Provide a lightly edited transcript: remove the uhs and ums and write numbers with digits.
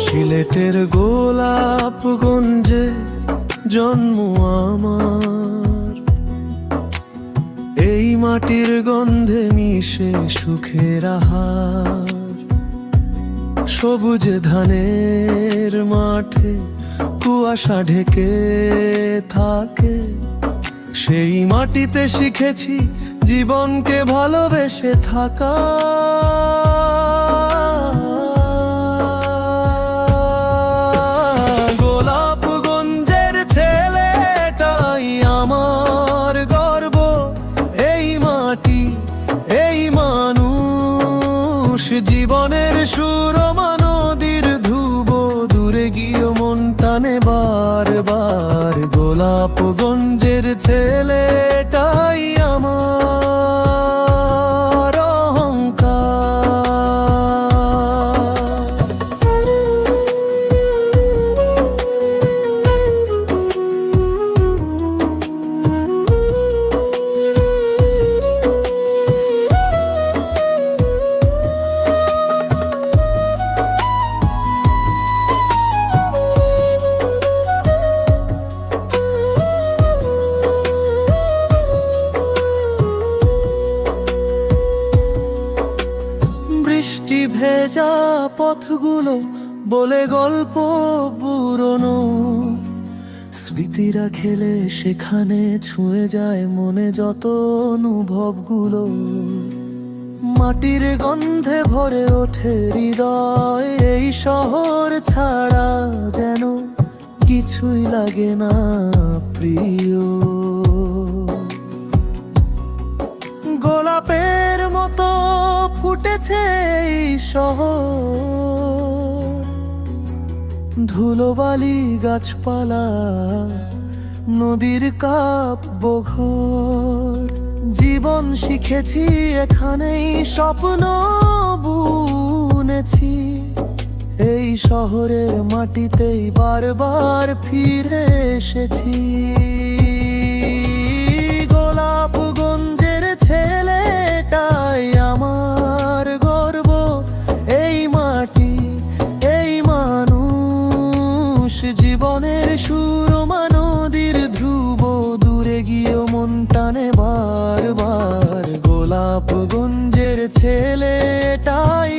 সিলেটের গোলাপগঞ্জে জন্ম আমার, এই মাটির গন্ধে মিশে সুখের আহার। সবুজ ধানের মাঠে কুয়াশা ঢেকে থাকে, সেই মাটিতে শিখেছি জীবনকে ভালোবেসে থাকা। গোলাপগঞ্জের ছেলেটাই আমার গর্ব, এই মাটি এই মানুষ, জীবনের সুরমা নদীর ধুব দূরে গিয়ে মন টানে বারবার। গোলাপগঞ্জের ছেলেটাই আমার বৃষ্টি ভেজা পথগুলো বলে গল্প পুরনো, স্মৃতিরা খেলে সেখানে ছুঁয়ে যায় মনে যত অনুভবগুলো। মাটির গন্ধে ভরে ওঠে হৃদয়, এই শহর ছাড়া যেন কিছুই লাগে না প্রিয়। গোলাপের মতো ফুটেছে এই শহর, ধুলোবালি গাছপালা নদীর কাব্য ঘর। জীবন শিখেছি এখানেই, স্বপ্ন বুনেছি এই শহরের মাটিতেই বারবার ফিরে এসেছি। গোলাপগঞ্জের ছেলেটাই আমার গর্ব, এই মাটি এই মানুষ, জীবনের সুরমা নদীর ধ্রুব দূরে গিয়েও মন টানে বারবার। গোলাপগঞ্জের ছেলেটাই